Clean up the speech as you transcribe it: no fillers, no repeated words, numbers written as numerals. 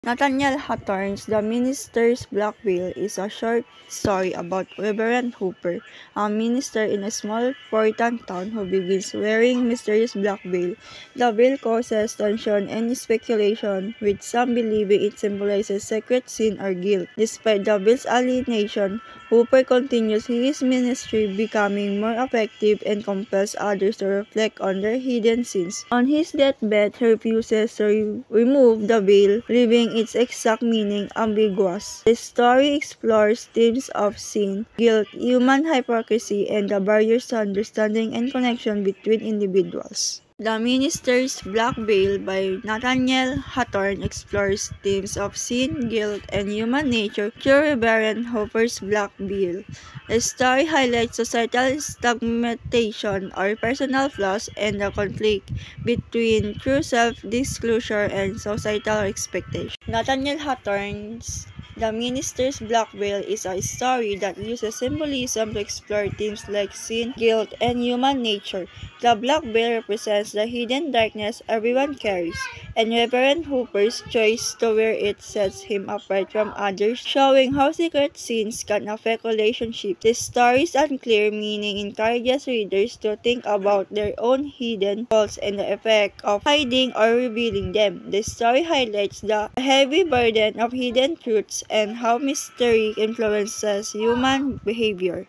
Nathaniel Hawthorne's The Minister's Black Veil is a short story about Reverend Hooper, a minister in a small Puritan town who begins wearing mysterious black veil. The veil causes tension and speculation, with some believing it symbolizes secret sin or guilt. Despite the veil's alienation, Hooper continues his ministry, becoming more effective and compels others to reflect on their hidden sins. On his deathbed, he refuses to remove the veil, leaving its exact meaning ambiguous. The story explores themes of sin, guilt, human hypocrisy, and the barriers to understanding and connection between individuals. The Minister's Black Veil by Nathaniel Hawthorne explores themes of sin, guilt, and human nature through Reverend Hooper's Black Veil. The story highlights societal stigmatization or personal flaws and the conflict between true self-disclosure and societal expectation. Nathaniel Hawthorne's The Minister's Black Veil is a story that uses symbolism to explore themes like sin, guilt, and human nature. The black veil represents the hidden darkness everyone carries, and Reverend Hooper's choice to wear it sets him apart from others, showing how secret sins can affect relationships. The story's unclear meaning encourages readers to think about their own hidden faults and the effect of hiding or revealing them. The story highlights the heavy burden of hidden truths and how mystery influences human behavior.